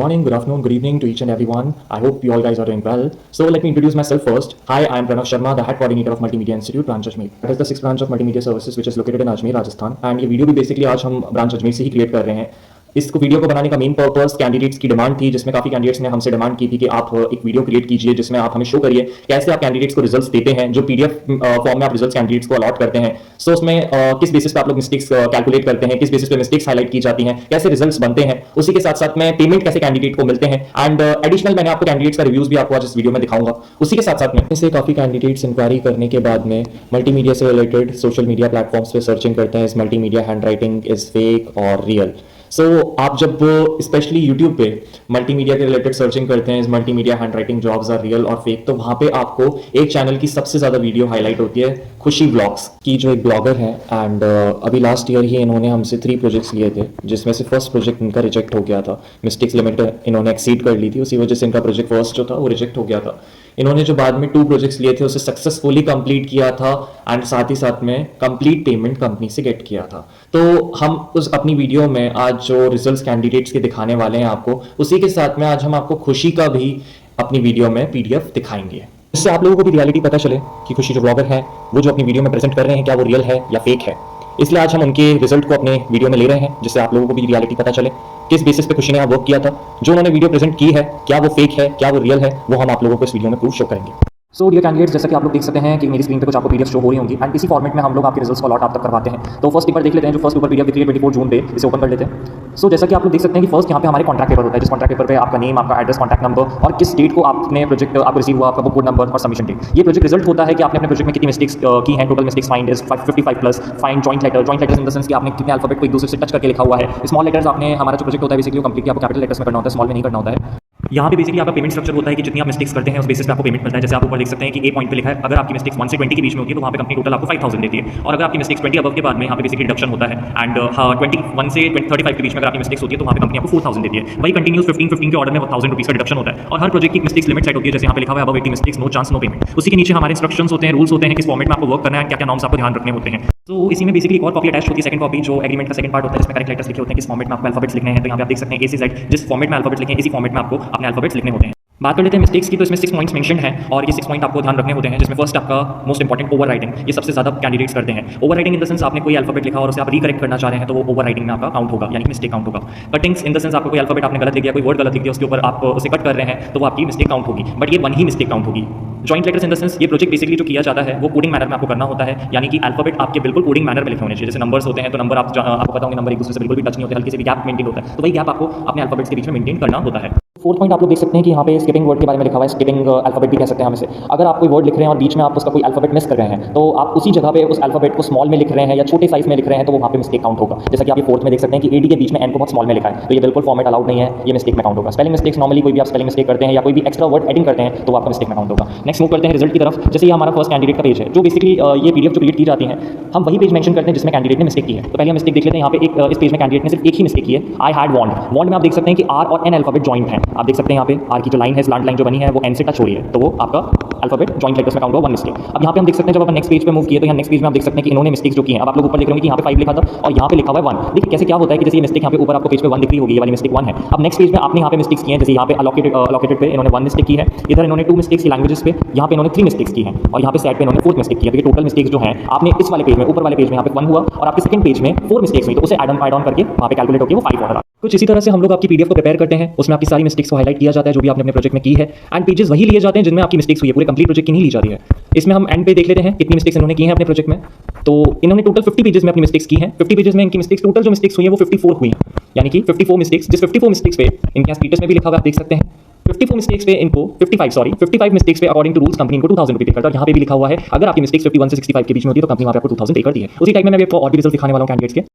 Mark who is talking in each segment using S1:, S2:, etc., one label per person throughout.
S1: morning, good afternoon, good evening to each and everyone. I hope you all guys are doing well. So let me introduce myself first. Hi, I am Pranav Sharma, the head coordinator of Multimedia Institute, branch Ajmer. That is the sixth branch of Multimedia Services, which is located in Ajmer, Rajasthan. And ये video भी basically आज हम branch Ajmer से ही create कर रहे हैं. इस video को बनाने का मेन पर्पस कैंडिडेट्स की डिमांड थी, जिसमें काफी कैंडिडेट्स ने हमसे डिमांड की थी कि आप एक वीडियो क्रिएट कीजिए जिसमें आप हमें शो करिए कैसे आप कैंडिडेट्स को रिजल्ट्स देते हैं, जो पीडीएफ फॉर्म में आप रिजल्ट्स कैंडिडेट्स को अलॉट करते हैं. सो उसमें किस बेसिस पे आप लोग मिस्टेक्स कैलकुलेट करते हैं, किस बेसिस पे मिस्टेक्स हाईलाइट की जाती हैं, कैसे रिजल्ट्स बनते हैं, उसी के साथ साथ में पेमेंट कैसे कैंडिडेट को मिलते हैं. एंड एडिशनल मैंने आपको कैंडिडेट्स का रिव्यूज भी आपको आज इस वीडियो में दिखाऊंगा. उसी के साथ साथ में इसे काफी कैंडिडेट्स इंक्वायरी करने के बाद में मल्टीमीडिया से रिलेटेड सोशल मीडिया प्लेटफॉर्म्स पे सर्चिंग करते हैं इस मल्टीमीडिया हैंडराइटिंग इज फेक और रियल. सो आप जब स्पेशली यूट्यूब पे मल्टीमीडिया के रिलेटेड सर्चिंग करते हैं इस multimedia handwriting jobs are real और फेक, तो वहां पे आपको एक चैनल की सबसे ज्यादा वीडियो हाईलाइट होती है, खुशी व्लॉग्स की, जो एक ब्लॉगर है. एंड अभी लास्ट ईयर ही इन्होंने हमसे 3 प्रोजेक्ट्स लिए थे, जिसमें से फर्स्ट प्रोजेक्ट इनका रिजेक्ट हो गया था. मिस्टेक्स लिमिट इन्होंने एक्सीड कर ली थी, उसी वजह से इनका प्रोजेक्ट फर्स्ट जो था वो रिजेक्ट हो गया था. इन्होंने जो बाद में 2 प्रोजेक्ट्स लिए थे उसे सक्सेसफुली कंप्लीट किया था एंड साथ ही साथ में कंप्लीट पेमेंट कंपनी से गेट किया था. तो हम उस अपनी वीडियो में आज जो रिजल्ट्स कैंडिडेट्स के दिखाने वाले हैं आपको, उसी के साथ में आज हम आपको खुशी का भी अपनी वीडियो में पीडीएफ दिखाएंगे, इससे आप लोगों को भी रियलिटी पता चले कि खुशी जो ब्लॉगर है वो जो अपनी वीडियो में प्रेजेंट कर रहे हैं क्या वो रियल है या फेक है. इसलिए आज हम उनके रिजल्ट को अपने वीडियो में ले रहे हैं, जिससे आप लोगों को भी रियलिटी पता चले किस बेसिस पे खुशी ने वर्क किया था, जो उन्होंने वीडियो प्रेजेंट की है क्या वो फेक है क्या वो रियल है, वो हम आप लोगों को इस वीडियो में प्रूफ शो करेंगे. सो डियर कैंडिडेट्स, जैसा कि आप लोग देख सकते हैं कि मेरी स्क्रीन पे कुछ आपको पीडीएफ शो हो रही होंगी एंड इसी फॉर्मेट में हम लोग आपके रिजल्ट्स को अलॉट आप तक करवाते हैं. तो फर्स्ट पेपर देख लेते हैं, जो फर्स्ट पेपर पीडीएफ दिख रही है 24 जून पे, इसे ओपन कर लेते हैं. सो जैसा कि आप लोग देख सकते हैं कि फर्स्ट यहाँ पे हमारे कॉन्ट्रैक्ट पेपर होता है, जिस कॉन्ट्रैक्ट पेपर पे आपका नेम, आपका एड्रेस, कॉन्टैक्ट नंबर और किस डेट को आपने प्रोजेक्ट आपको रिसीव हुआ, आपका बुक कोड नंबर और सबमिशन डेट. ये प्रोजेक्ट रिजल्ट होता है कि आपने अपने प्रोजेक्ट में कितनी मिस्टेक्स की हैं. Total mistakes find is 55 plus. Find joint letters in the sense कि आपने कितने अल्फाबेट को एक दूसरे से टच करके लिखा हुआ है. स्मॉल लेटर्स आपने, हमारा जो प्रोजेक्ट होता है बेसिकली कंप्लीटली आपको कैपिटल लेटर्स में करना होता है, स्मॉल में नहीं करना होता है. यहाँ पे बेसिकली आपका पेमेंट स्ट्रक्चर होता है कि जितनी आप मिस्टेक्स करते हैं उस बेसिस पे आपको पेमेंट मिलता है. जैसे आप ऊपर देख सकते हैं कि ए पॉइंट पे लिखा है अगर आपकी मिस्टेक्स 1 से 20 के बीच में होती है तो वहाँ पे कंपनी टोटल आपको 5000 देती है, और अगर आपकी मिस्टेक्स 20 अबव के बाद में यहाँ पे बेसिकली डिडक्शन होता है. एंड 21 से 35 के बीच में अगर आपकी मिस्टेक्स होती है तो वहाँ पे कंपनी आपको 4000 देती है. वही कंटिन्यूस 15 के ऑर्डर में 1000 रुपीज़ का डिडक्शन होता है. और हर प्रोजेक्ट की मिस्टेक्स लिमिट सेट होती है, जैसे यहाँ पे लिखा हुआ है above 80 mistakes no chance no payment. उसी के नीचे हमारे इंस्ट्रक्शंस होते हैं, रूल्स होते हैं, किस फॉर्मेट में आपको वर्क करना है, क्या क्या नॉर्म्स आपको ध्यान रखने होते हैं. तो इसी में बेसिकली एक और कॉपी अटैच होती है, सेकंड कॉपी, जो एग्रीमेंट का सेकंड पार्ट होता है, जिसमें करेक्ट लेटर्स लिखे होते हैं, किस फॉर्मेट में आपको अल्फाबेट्स लिखने हैं. तो यहाँ पे आप देख सकते हैं ए से जेड, जिस फॉर्मेट में अल्फाबेट्स लिखे हैं इसी फॉर्मेट में आपको अपने अल्फाबेट्स लिखने होते हैं. बात कर लेते हैं मिस्टेक्स की. तो इसमें 6 पॉइंट्स मेंशन हैं और ये 6 पॉइंट आपको ध्यान रखने होते हैं, जिसमें फर्स्ट आपका मोस्ट इंपॉर्टेंट ओवर राइटिंग. ये सबसे ज़्यादा कैंडिडेट्स करते हैं. Over writing in the sense आपने कोई अल्फाबेट लिखा और उसे आप रीकरेक्ट करना चाह रहे हैं तो वो ओवर राइटिंग में आपका काउंट होगा, यानी कि मिस्टेक काउंट होगा. कटिंग्स इन द सेंस आपको कोई अल्फाबेट आपने गलत लिख दिया, कोई वर्ड गलत लिख दिया, उसके ऊपर आप उसे कट कर रहे हैं तो वो आपकी मिस्टेक काउंट होगी, बट ये 1 ही मिस्टेक काउंट होगी. Joint letters in the sense ये प्रोजेक्ट बेसिकली जो किया जाता है वो कोडिंग मैनर में आपको करना होता है, यानी कि अल्फाबेट आपके बिल्कुल कोडिंग मैनर में लिखे होने चाहिए. जैसे नंबर्स होते हैं तो नंबर आपको पता होंगे नंबर एक दूसरे से बिल्कुल भी टच नहीं होते, हल्के से भी गैप मेंटेन होता है, तो वही गैप आपको अपने अल्फाबेट्स के बीच में मेंटेन करना होता है. फोर्थ पॉइंट आप लोग देख सकते हैं कि यहाँ पे स्किपिंग वर्ड के बारे में लिखा हुआ है. स्किपिंग अल्फाबेट भी कह सकते हैं हम इसे. अगर आप कोई वर्ड लिख रहे हैं और बीच में आप उसका कोई अल्फाबेट मिस कर रहे हैं तो आप उसी जगह पे उस अल्फाबेट को स्मॉल में लिख रहे हैं या छोटे साइज में लिख रहे हैं तो वो वहाँ पे मिस्टेक काउंट होगा. जैसा कि आप ये फोर्थ में देख सकते हैं कि एडी के बीच में एन को बहुत स्मॉल में लिखा है, तो ये बिल्कुल फॉर्मेट अलाउड नहीं है, ये मिस्टेक में काउंट होगा. स्पेलिंग मिस्टेक्स नॉर्मली कोई भी आप स्पेलिंग मिस्टेक करते हैं या कोई भी एक्स्ट्रा वर्ड एडिंग करते हैं तो वो आपका मिस्टेक में काउंट होगा. नेक्स्ट मूव करते हैं रिजल्ट की तरफ. जैसे ये हमारा फर्स्ट कैंडिडेट का पेज है, जो बेसिकली ये पीडीएफ जो क्रिएट की जाती है हम वही पेज मेंशन करते हैं जिसमें कैंडिडेट ने मिस्टेक की है. तो पहले हम मिस्टेक देख लेते हैं. यहाँ पे एक इस पेज में कैंडिडेट ने सिर्फ एक ही मिस्टेक की है, आई हैड वांट. वांट में आप देख सकते हैं कि आर और एन अल्फाबेट जॉइंट है. आप देख सकते हैं यहाँ पे आर की जो लाइन है, स्लैंट लाइन जो बनी है वो एन से टच हो रही है, तो वो आपका अल्फाबेट जॉइंट लेटर्स में काउंट होगा 1 मिस्टेक. अब यहाँ पे हम देख सकते हैं जब अपन नेक्स्ट पेज पे मूव किए तो यहाँ नेक्स्ट पेज में आप देख सकते हैं कि इन्होंने मिस्टेक्स जो की हैं. अब आप लोग ऊपर देख रहे होंगे कि यहाँ पे 5 लिखा था और यहाँ पे लिखा हुआ है 1. देखिए कैसे क्या होता है कि जैसे ये मिस्टेक यहाँ पे ऊपर आपको पेज पे 1 दिख रही होगी, ये वाली मिस्टेक 1 है. अब नेक्स्ट पेज में आपने यहाँ पे मिस्टेक्स की हैं, जैसे यहाँ पे अलोकेटेड पे इन्होंने 1 मिस्टेक की है, इधर इन्होंने 2 मिस्टेक्स की लैंग्वेजेस पे, यहाँ पे इन्होंने 3 मिस्टेक्स की हैं और यहाँ पे सेट पे इन्होंने 4th मिस्टेक की है. तो टोटल मिस्टेक्स जो हैं आपने इस वाले पेज में, ऊपर वाले पेज में यहाँ पे 1 हुआ और आपके सेकंड पेज में 4 मिस्टेक्स हुई, तो उसे ऐड ऑन करके वहाँ पे कैलकुलेट होकर वो 5 ऑर्डर. कुछ इसी तरह से हम लोग आपकी पीडीएफ को प्रिपेयर करते हैं, उसमें आपकी सारी मिस्टेक्स को हाईलाइट किया जाता है जो भी आपने अपने प्रोजेक्ट में की है, एंड पेजेस वही लिए जाते हैं जिनमें आपकी मिस्टेक्स हुई है, पूरे कंप्लीट प्रोजेक्ट की नहीं ली जाती है. इसमें हम एंड पे देख लेते हैं कितनी मिस्टेक्स इन्होंने की हैं अपने प्रोजेक्ट में. तो इन्होंने टोटल 50 पेजेस में अपनी मिस्टेक्स की हैं. 50 पेजेस में इनकी मिस्टेक्स टोटल जो मिस्टेक्स हुई हैं वो 54 हुई हैं, यानी कि 54 मिस्टेक्स. जिस 54 मिस्टेक्स पे इनके यहाँ स्टेटस में भी लिखा हुआ आप देख सकते हैं 54 मिस्टेक्स पे इनको 55 मिस्टेक्स पे अकॉर्डिंग टू रूल्स कंपनी इनको 2000 रुपये पे करता है. और यहाँ पे भी लिखा हुआ है अगर आपकी मिस्टेक्स 51 से 65 के बीच में होती है तो कंपनी वहाँ पे आपको 2000 पे करती है. उसी टाइप में मैं आपको और भी रिजल्ट दिखाने वाला हूँ कैंडिडेट्स के.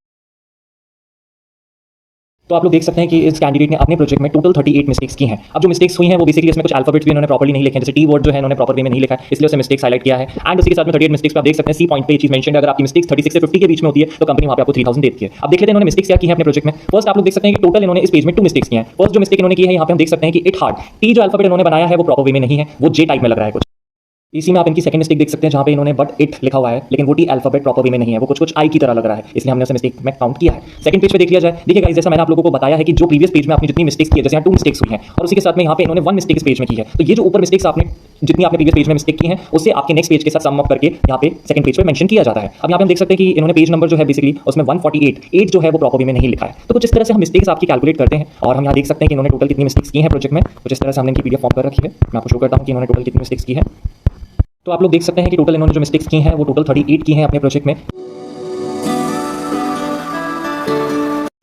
S1: तो आप लोग देख सकते हैं कि इस कैंडिडेट ने अपने प्रोजेक्ट में टोटल 38 मिस्टेक्स की हैं. अब जो मिस्टेक्स हुई हैं वो बेसिकली इसमें कुछ अल्फाबेट्स भी इन्होंने प्रॉपर्ली नहीं लिखे हैं, जैसे टी वर्ड जो है इन्होंने प्रॉपर वे में नहीं लिखा है, इसलिए उसे मिस्टेक्स हाईलाइट किया है. एंड उसी के साथ में 38 मिस्टेक्स पे आप देख सकते हैं सी पॉइंट पे ये चीज मेंशन है, अगर आपकी मिस्टेक्स 36 से 50 के बीच में होती है तो कंपनी वहाँ पे आपको 3000 देती है. अब देख लेते हैं इन्होंने मिस्टेक्स क्या की है अपने प्रोजेक्ट में. फर्स्ट आप लोग देख सकते हैं कि टोटल इन्होंने इस पेज में 2 मिस्टेक्स की हैं. फर्स्ट जो मिस्टेक इन्होंने की है यहाँ पे हम देख सकते हैं कि इट हार्ड, टी जो अल्फाबेट इन्होंने बनाया है वो प्रॉपर वे में नहीं है, वो जे टाइप में लग रहा है कुछ. इसी में आप इनकी सेकंड मिस्टेक देख सकते हैं जहां पे इन्होंने बट इट लिखा हुआ है, लेकिन वो टी अल्फाबेट प्रॉपर वे में नहीं है, वो कुछ कुछ आई की तरह लग रहा है, इसलिए हमने उसे मिस्टेक में काउंट किया है। सेकंड पेज पे देख लिया जाए, देखिए गाइस जैसा मैंने आप लोगों को बताया है कि जो प्रीवियस पेज में आपने जितनी मिस्टेक्स की है, जैसे यहाँ 2 मिस्टेक्स हुई हैं और उसी के साथ में यहाँ पे इन्होंने 1 मिस्टेक इस पेज में की है, तो ये जो ऊपर मिस्टेक्स आपने जितनी आपने प्रीवियस पेज में मिस्टेक की है उससे आपके नेक्स्ट पेज के साथ सम अप करके यहाँ पे सेकंड पेज पे मेंशन किया जाता है। अब यहाँ पे हम देख सकते हैं कि इन्होंने पेज नंबर जो है बेसिकली उसमें 148 जो है वो प्रॉपर वे में नहीं लिखा है, तो कुछ इस तरह से हम मिस्टेक्स आपकी कैलकुलेट करते हैं और हम यहाँ देख सकते हैं कि इन्होंने टोटल कितनी मिस्टेक्स की हैं प्रोजेक्ट में। कुछ इस तरह से हमने इनकी पीडीएफ फॉर्म कर रखी है, मैं आपको शो करता हूँ कि इन्होंने टोटल कितनी मिस्टेक्स की है। तो आप लोग देख सकते हैं कि टोटल इन्होंने जो मिस्टेक्स की हैं वो टोटल 38 की हैं अपने प्रोजेक्ट में।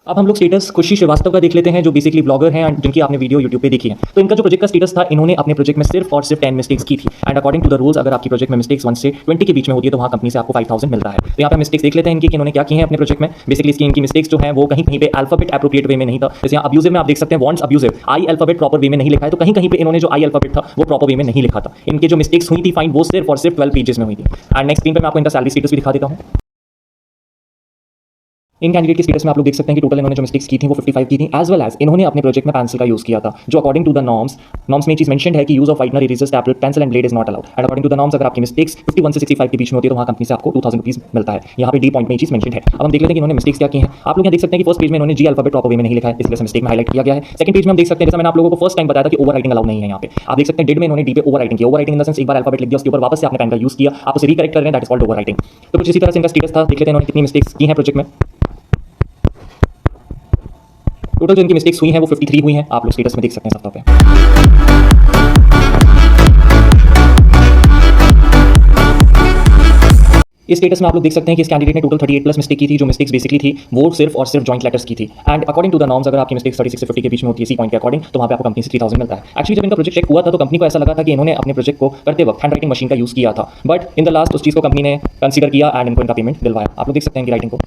S1: अब हम लोग स्टेटस खुशी श्रीवास्तव का देख लेते हैं, जो बेसिकली ब्लॉगर हैं जिनकी आपने वीडियो यूट्यूब पे देखी है। तो इनका जो प्रोजेक्ट का स्टेटस था, इन्होंने अपने प्रोजेक्ट में सिर्फ और सिर्फ 10 मिस्टेक्स की थी and according to the rules अगर आपकी प्रोजेक्ट में मिस्टेक्स 1 से 20 के बीच में होती है तो वहाँ कंपनी से आपको 5000 मिलता है। तो यहाँ पे मिस्टेक्स देख लेते हैं इनकी कि इन्होंने क्या की है अपने प्रोजेक्ट में। बेसिकली इसकी इनकी मिस्टेक्स जो है वो कहीं कहीं पे अल्फाबेट एप्रोप्रिएट वे में नहीं था, जैसे यहाँ अब्यूजिव में आप देख सकते हैं वॉन्ट्स अब्यूजिव, आई अल्फाबेट प्रॉपर वे में नहीं लिखा है, तो कहीं कहीं पे इन्होंने जो आई अल्फाबेट था वो प्रॉपर वे में नहीं लिखा था। इनके जो मिस्टेक्स हुई थी फाइन वो सिर्फ और सिर्फ 12 पेजेस में हुई थी। एंड नेक्स्ट स्क्रीन पे मैं आपको इनका सैलरी स्टेटस भी दिखा देता हूँ। इन कैंडिडेट के स्टेटस में आप लोग देख सकते हैं कि टोटल इन्होंने जो मिस्टेक्स की थी वो 55 की थी, एज वेल एज इन्होंने अपने प्रोजेक्ट में पेंसिल का यूज किया था, जो अकॉर्डिंग टू द नॉर्म्स में चीज मेंशन्ड है कि use of whitener, eraser, stapler, pencil and blade is not allowed. And according to the norms अगर आपकी मिस्टेक्स 51 से 65 के बीच में होती है तो वहाँ कंपनी से आपको 2000 रुपीज मिलता है। यहाँ पे डी पॉइंट में ये चीज मेंशन्ड है। अब हम देख लेते हैं कि इन्होंने मिस्टेक्स क्या की हैं। आप लोग यहाँ देख सकते हैं कि फर्स्ट पेज में इन्होंने जी अल्फाबेट प्रॉपर वे में नहीं लिखा है, इसलिए मिस्टेक में हाईलाइट किया गया है। सेकंड पेज में हम देख सकते हैं, जैसा मैंने आप लोगों को फर्स्ट टाइम बताया था कि ओवर राइटिंग अलाउ नहीं है। यहाँ पे आप देख सकते हैं डिड में इन्होंने डी पे ओवर राइटिंग किया। Over writing in the sense एक बार अल्फाबेट लिख दिया, उसके ऊपर वापस से आपने पेन का यूज किया, आप उसे रिकरेक्ट कर रहे हैं, that is called over writing. तो कुछ इसी तरह से इनका स्टेटस था। देख लेते हैं इन्होंने कितनी मिस्टेक्स की हैं प्रोजेक्ट में। टोटल जो इनकी मिस्टेक्स हुई हैं वो 53 हुई हैं, आप लोग स्टेटस में देख सकते हैं सब पे। इस स्टेटस में आप लोग देख सकते हैं कि इस कैंडिडेट ने टोटल 38 प्लस मिस्टेक की थी, जो मिस्टेक्स बेसिकली थी वो सिर्फ और सिर्फ जॉइंट लेटर्स की थी। And according to the norms अगर आपकी मिस्टेक्स 36 से 50 के बीच में होती है सी पॉइंट के अकॉर्डिंग, तो वहाँ पे आपको कंपनी से 3000 मिलता है। एक्चुअली जब इनका प्रोजेक्ट चेक हुआ था तो कंपनी को ऐसा लगा था कि इन्होंने अपने प्रोजेक्ट को करते वक्त हैंड राइटिंग मशीन का यूज किया था, बट इन द लास्ट उस चीज़ को कंपनी ने कंसीडर किया एंड इनको इनका पेमेंट दिलवाया। आप लोग देख सकते हैं कि राइटिंग को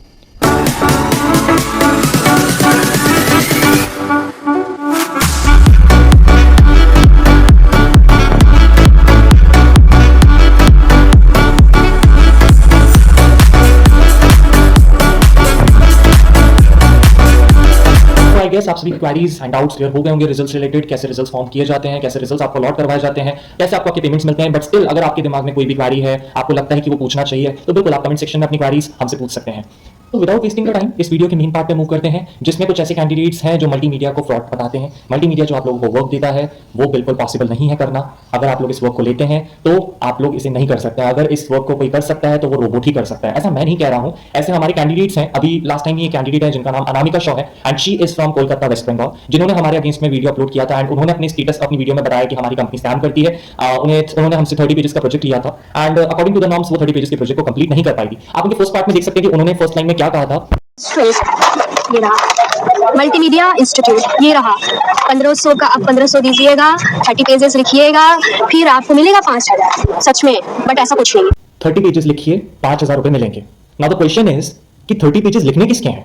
S1: आप सभी क्वेरीज एंड डाउट्स क्लियर हो गए होंगे रिजल्ट्स रिलेटेड, कैसे रिजल्ट्स फॉर्म किए जाते हैं, कैसे रिजल्ट्स आपको अलॉट करवाए जाते हैं, कैसे आपको आपके पेमेंट्स मिलते हैं। बट स्टिल अगर आपके दिमाग में कोई भी क्वेरी है, आपको लगता है कि वो पूछना चाहिए, तो बिल्कुल आप कमेंट सेक्शन में अपनी क्वेरीज हमसे पूछ सकते हैं। तो विदाउट वेस्टिंग द टाइम इस वीडियो के मेन पार्ट पे मूव करते हैं, जिसमें कुछ ऐसे कैंडिडेट्स हैं जो मल्टीमीडिया को फ्रॉड बताते हैं। मल्टीमीडिया जो आप लोगों को वर्क देता है वो बिल्कुल पॉसिबल नहीं है करना। अगर आप लोग इस वर्क को लेते हैं तो आप लोग इसे नहीं कर सकते। अगर इस वर्क को कोई कर सकता है तो वो रोबोट ही कर सकता है, ऐसा मैं नहीं कह रहा हूं। ऐसे हमारे कैंडिडेट्स हैं। अभी लास्ट टाइम ये कैंडिडेट है जिनका नाम अनामिका शॉ है and she is from Kolkata West Bengal, जिन्होंने हमारे अगेंस्ट में वीडियो अपलोड किया था एंड उन्होंने अपनी स्टेटस अपनी वीडियो में बताया कि हमारी कंपनी स्कैम करती है। उन्होंने हमसे 30 पेजेस का प्रोजेक्ट लिया था and according to the norms वो 30 पेजेस के प्रोजेक्ट को कंप्लीट नहीं कर पाएगी। आप उनके फर्स्ट पार्ट में देख सकते हैं कि उन्होंने फर्स्ट लाइन में क्या कहा था।
S2: ये रहा मल्टीमीडिया इंस्टीट्यूट, ये रहा 1500 का, आप 1500 दीजिएगा, 30 पेजेस लिखिएगा, फिर आपको मिलेगा 5000। सच में, बट ऐसा कुछ नहीं।
S1: 30 पेजेस लिखिए, 5000 रुपए मिलेंगे। नाउ द क्वेश्चन इज कि 30 पेजेस लिखने किसके हैं?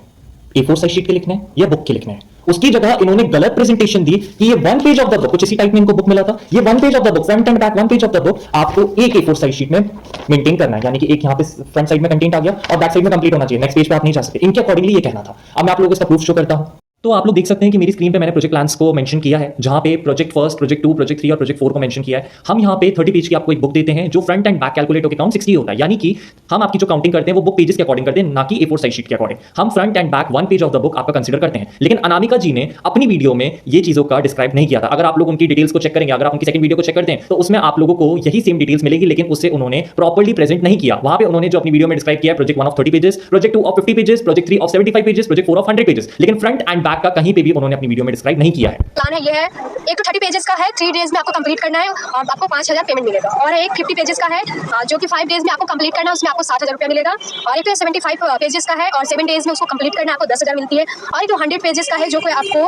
S1: A4 साइज शीट के लिखने हैं या बुक के लिखने हैं? उसकी जगह इन्होंने गलत प्रेजेंटेशन दी कि ये 1 पेज ऑफ द बुक, कुछ इसी टाइप में इनको बुक मिला था, ये 1 page of the book, front and back 1 page of the book आपको एक A4 साइज शीट में मेंटेन करना है, यानी कि एक यहाँ पे फ्रंट साइड में कंटेंट आ गया और बैक साइड में कंप्लीट होना चाहिए, नेक्स्ट पेज पे आप नहीं जा सकते। इनके अकॉर्डिंगली ये कहना था। अब मैं आप लोगों को इसका प्रूफ शो करता हूं। तो आप लोग देख सकते हैं कि मेरी स्क्रीन पे मैंने प्रोजेक्ट प्लान्स को मेंशन किया है, जहां पे प्रोजेक्ट फर्स्ट, प्रोजेक्ट 2, प्रोजेक्ट 3 और प्रोजेक्ट 4 को मेंशन किया है। हम यहां पे 30 पेज की आपको एक बुक देते हैं जो फ्रंट एंड बैक कैलकुलेट होकर काउंट 60 होता है, यानी कि हम आपकी जो काउंटिंग करते हैं वो बुक पेजेस के अकॉर्डिंग करते हैं, ना कि A4 साइज शीट के अकॉर्डिंग। हम front and back 1 page of the book आपका कंसीडर करते हैं। लेकिन अनामिका जी ने अपनी वीडियो में ये चीजों का डिस्क्राइब नहीं किया था। अगर आप लोग उनकी डिटेल्स को चेक करेंगे, अगर आप उनकी सेकंड वीडियो को चेक करते हैं तो उसमें आप लोगों को यही सेम डिटेल्स मिलेगी, लेकिन उससे उन्होंने प्रॉपर्ली प्रेजेंट नहीं किया। वहां पे उन्होंने जो अपनी वीडियो में डिस्क्राइब किया है project 1 of 30 pages, project 2 of 50 pages, project 3 of 75 pages, project 4 of 100 pages, लेकिन फ्रंट एंड बैक का कहीं पे भी उन्होंने अपनी वीडियो में डिस्क्राइब नहीं किया है।
S2: प्लान है, ये है, एक तो 30 पेजेस का है, 3 डेज में आपको कंप्लीट करना है और आपको 5000 पेमेंट मिलेगा, और एक 50 पेजेस का है जो कि 5 डेज में आपको कंप्लीट करना है, उसमें आपको 7000 रुपया मिलेगा, और एक तो 75 पेजेस का है और 7 डेज में उसको कंप्लीट करना है, आपको 10000 मिलती है, और एक तो 100 पेजेस का है जो कि आपको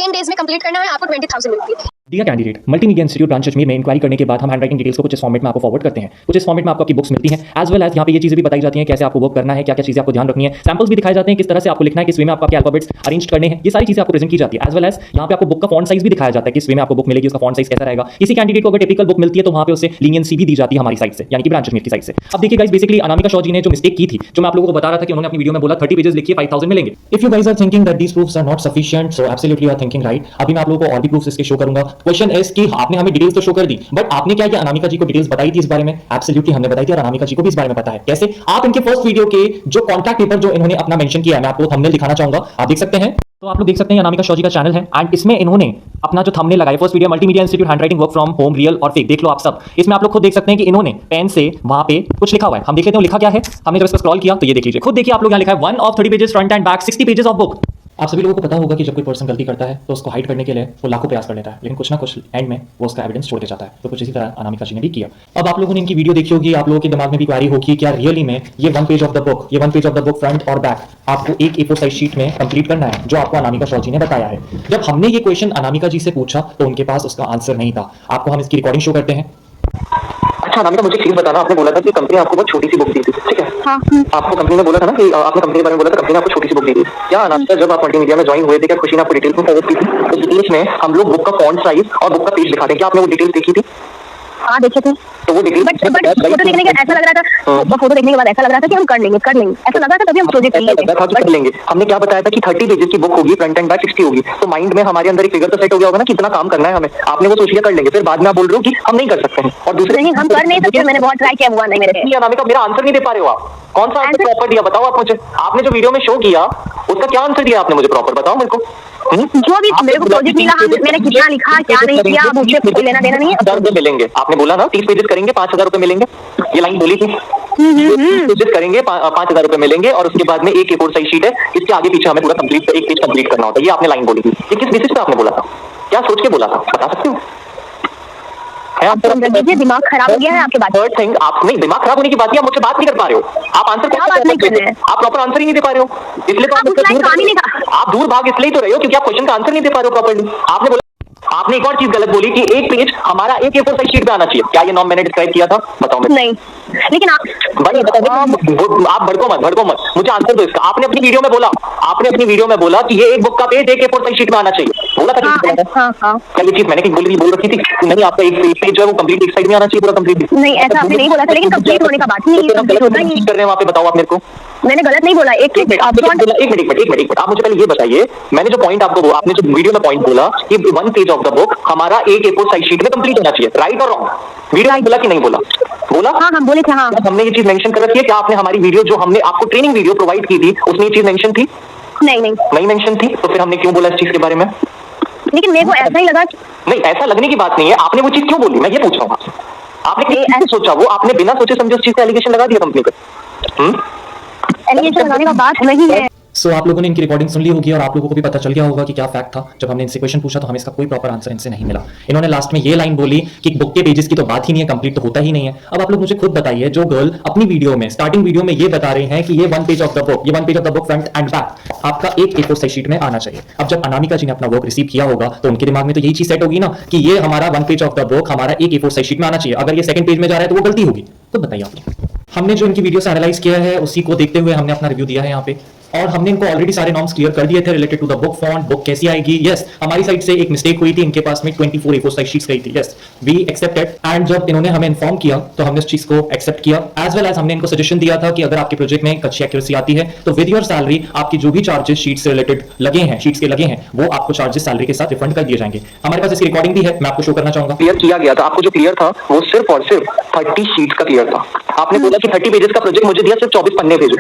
S2: 10 डेज में कंप्लीट करना है, आपको 20000 मिलती है।
S1: Dear candidate, multimedia institute branch Ajmer में इंक्वायरी करने के बाद हम हैंडराइटिंग डिटेल्स को कुछ इस फॉर्मेट में आपको फॉरवर्ड करते हैं। कुछ इस फॉर्मेट में आपको आपकी बुक्स मिलती हैं, एज वेल एज यहाँ पे ये चीजें भी बताई जाती हैं कैसे आपको वर्क करना है, क्या क्या चीजें आपको ध्यान रखनी है। सैंपल्स भी दिखाए जाते हैं किस तरह से आपको लिखना है, किस वे में आपको आपके अल्फाबेट्स अरेंज करने हैं, ये सारी चीजें आपको प्रेजेंट की जाती है। एज वेल एज यहाँ पे आपको बुक का फॉन्ट साइज भी दिखाया जाता है, किस वे में आपको बुक मिलेगी, उसका फॉन्ट साइज कैसा रहेगा। किसी कैंडिडेट को अगर टिपिकल बुक मिलती है तो वहाँ पे उसे लीनियंसी भी दी जाती है हमारी साइड से, यानी कि ब्रांच अजमेर की साइड से। अब देखिए गाइस, बेसिकली अनामिका शॉ जी ने जो मिस्टेक की थी, जो मैं आप लोगों को बता रहा था कि उन्होंने अपनी वीडियो में बोला 30 पेजेस लिखिए 5000 मिलेंगे। If you guys are thinking that these proofs are not sufficient, so absolutely you are thinking right. अभी मैं आप लोगों को और भी प्रूफ्स इसके शो करूंगा, क्वेश्चन इज कि आपने हमें डिटेल्स तो शो कर दी, बट आपने क्या किया, अनामिका जी को डिटेल्स बताई थी इस बारे में? एब्सोल्युटली हमने बताई थी और अनामिका जी को भी इस बारे में पता है। कैसे? आप इनके फर्स्ट वीडियो के जो कॉन्टैक्ट पेपर जो इन्होंने अपना मेंशन किया है, मैं आपको थंबनेल दिखाना चाहूंगा, आप देख सकते हैं। तो आप लोग देख सकते हैं अनामिका शॉ जी का चैनल है एंड इसमें इन्होंने अपना जो थंबनेल लगाया first video multimedia institute handwriting work from home real और फेक, देख लो आप सब। इसमें आप लोग खुद देख सकते हैं कि इन्होंने पेन से वहां पे कुछ लिखा हुआ है, हम देख लेते हैं लिखा क्या है। हमने जब इसको स्क्रॉल किया तो ये देख लीजिए, खुद देखिए आप लोग, यहाँ लिखा है 1 of 30 pages front and back 60 pages of book. आप सभी लोगों को पता होगा कि जब कोई पर्सन गलती करता है तो उसको हाइड करने के लिए वो लाखों प्रयास कर लेता है, लेकिन कुछ ना कुछ एंड में वो उसका एविडेंस छोड़ के जाता है। तो कुछ इसी तरह अनामिका जी ने भी किया। अब आप लोगों ने इनकी वीडियो देखी होगी, आप लोगों के दिमाग में भी क्वेरी होगी क्या रियली में ये 1 पेज ऑफ द बुक, ये 1 page of the book front और बैक आपको एक A4 साइज शीट में कंप्लीट करना है, जो आपको अनामिका शॉ जी ने बताया है। जब हमने ये क्वेश्चन अनामिका जी से पूछा तो उनके पास उसका आंसर नहीं था। आपको हम इसकी रिकॉर्डिंग शो करते हैं।
S3: अच्छा अनामिका, मुझे चीज बताना, आपने बोला था कि कंपनी आपको बहुत छोटी सी बुक दी थी, ठीक है?
S2: हाँ।
S3: आपको कंपनी ने बोला था ना कि आपने कंपनी के बारे में बोला था कंपनी ने आपको छोटी सी बुक दी थी। क्या अनामिका, जब आप मल्टीमीडिया में ज्वाइन हुए थे, क्या खुशी ने आपको डिटेल्स में फॉरवर्ड की थी? उस डिटेल्स में हम लोग बुक का फॉन्ट साइज और बुक का पेज दिखाते हैं, क्या आपने वो डिटेल्स देखी थी?
S2: हाँ देखे थे।
S3: तो वो डिटेल्स
S2: बट फोटो देखने के ऐसा लग रहा था, फोटो देखने के बाद ऐसा लग रहा था कि हम कर लेंगे ऐसा लग रहा था, तभी हम प्रोजेक्ट
S3: कर लेंगे। हमने क्या बताया था कि 30 पेजेस की बुक होगी, फ्रंट एंड बैक 60 होगी। तो माइंड में हमारे अंदर एक फिगर तो सेट हो गया होगा ना, कितना काम करना है हमें। आपने वो सोच लिया कर लेंगे, फिर बाद में आप बोल रहे हो कि हम नहीं कर सकते हैं। और दूसरे
S2: नहीं, हम कर नहीं सकते, मैंने बहुत ट्राई किया, हुआ नहीं मेरे से।
S3: अनामिका, मेरा आंसर नहीं दे पा रहे हो आप। कौन सा आंसर प्रॉपर दिया बताओ आप मुझे। आपने जो वीडियो में शो किया उसका क्या आंसर दिया आपने, मुझे प्रॉपर बताओ मेरे को।
S2: जो भी मेरे को प्रोजेक्ट मिला, मैंने कितना लिखा क्या नहीं किया, अब मुझे कोई लेना देना नहीं है।
S3: 1000 रुपए मिलेंगे, आपने बोला ना 30 पेजेस करेंगे 5000 रुपए मिलेंगे, ये लाइन बोली थी। 30 पेजेस करेंगे 5000 रुपए मिलेंगे और उसके बाद में एक A4 साइज शीट है, इसके आगे पीछे हमें पूरा कंप्लीट एक पेज कंप्लीट करना होता है। ये आपने लाइन बोली थी, ये किस बेसिस पे आपने बोला था, क्या सोच के बोला था, बता सकते हो?
S2: दिमाग खराब हो गया है आपके बात।
S3: थर्ड थिंग, आप नहीं, दिमाग खराब होने की बात है, आप मुझसे बात नहीं कर पा रहे हो। आप आंसर
S2: क्या बात नहीं कर रहे हैं?
S3: आप प्रॉपर आंसर ही नहीं दे पा रहे हो, इसलिए तो आप दूर भाग इसलिए तो रहे हो क्योंकि आप क्वेश्चन का आंसर नहीं दे पा रहे हो प्रॉपर्ली। आपने बोला, आपने एक और चीज गलत बोली कि एक पेज हमारा एक A4 साइज शीट पे आना चाहिए। क्या ये नॉर्म मैंने डिस्क्राइब किया था, बताओ मुझे।
S2: नहीं, लेकिन आप
S3: आप भड़को मत, मुझे आंसर दो इसका। आपने अपनी वीडियो में बोला कि ये एक बुक का पेज एक A4 साइज शीट में आना चाहिए, बोला था। क्या ये चीज मैंने कहीं बोल रखी थी? नहीं, आपका एक पेज जो है वो कंप्लीट एक साइड में आना चाहिए, पूरा कंप्लीट
S2: नहीं, ऐसा आपने नहीं बोला था, लेकिन कंप्लीट होने का बात नहीं है।
S3: कर रहे हैं वहाँ पे, बताओ आप मेरे को।
S2: मैंने गलत नहीं बोला। एक मिनट,
S3: आप मुझे पहले ये बताइए, मैंने जो पॉइंट आपको, आपने जो वीडियो में पॉइंट बोला कि 1 पेज ऑफ द बुक हमारा एक A4 साइज शीट में कंप्लीट होना चाहिए, राइट और रॉन्ग? वीडियो में बोला कि नहीं बोला? बोला।
S2: हाँ, हम बोले थे। हाँ,
S3: हमने ये चीज मेंशन कर रखी है, क्या आपने हमारी वीडियो जो हमने आपको ट्रेनिंग वीडियो प्रोवाइड की थी उसमें ये चीज मेंशन थी? नहीं मेंशन थी, तो फिर हमने क्यों बोला इस चीज के बारे में?
S2: लेकिन मेरे को ऐसा ही लगा।
S3: नहीं, ऐसा लगने की बात नहीं है, आपने वो चीज क्यों बोली, मैं ये पूछ रहा हूँ आपसे। आपने क्या सोचा, वो आपने बिना सोचे समझे उस चीज का एलिगेशन लगा दिया कंपनी पे।
S2: एलिगेशन लगाने का बात नहीं है।
S1: सो आप लोगों ने इनकी रिकॉर्डिंग सुन ली होगी और आप लोगों को भी पता चल गया होगा कि क्या फैक्ट था। जब हमने इनसे क्वेश्चन पूछा तो हमें इसका कोई प्रॉपर आंसर इनसे नहीं मिला। इन्होंने लास्ट में ये लाइन बोली कि बुक के पेजेस की तो बात ही नहीं है, कंप्लीट तो होता ही नहीं है। अब आप लोग मुझे खुद बताइए, जो गर्ल अपनी वीडियो में स्टार्टिंग वीडियो में ये बता रहे हैं कि ये 1 पेज ऑफ द बुक, ये 1 page of the book front and back आपका एक A4 साइज शीट में आना चाहिए। अब जब अनामिका जी ने अपना वर्क रिसीव किया होगा तो उनके दिमाग में तो यही चीज सेट होगी ना कि ये हमारा 1 पेज ऑफ द बुक हमारा एक A4 साइज शीट में आना चाहिए। अगर ये सेकंड पेज में जा रहा है तो वो गलती होगी। तो बताइए आप। हमने जो इनकी वीडियो से एनालाइज किया है उसी को देखते हुए हमने अपना रिव्यू दिया है यहाँ पे, और हमने इनको ऑलरेडी सारे नॉर्म्स क्लियर कर दिए थे related to the book font, book कैसी आएगी। यस, हमारी साइड से एक मिस्टेक हुई थी, इनके पास में 24 A4 साइज शीट्स गई थी। Yes, we accepted. एंड जब इन्होंने हमें इन्फॉर्म किया तो हमने उस चीज को एक्सेप्ट किया। एज वेल एज हमने इनको सजेशन दिया था कि अगर आपके प्रोजेक्ट में अच्छी एक्यूरेसी आती है तो विद योर सैलरी आपकी जो भी चार्जेस शीट से रिलेटेड लगे हैं, शीट्स के लगे हैं, वो आपको चार्जेस सैलरी के साथ रिफंड कर दिए जाएंगे। हमारे पास इसकी रिकॉर्डिंग भी है, मैं आपको शो करना चाहूंगा।
S3: क्लियर किया गया था, आपको जो क्लियर था वो सिर्फ और सिर्फ 30 शीट्स का क्लियर था। आपने बोला कि 30 पेजेस का प्रोजेक्ट मुझे दिया, सिर्फ 24 पन्ने भेजो,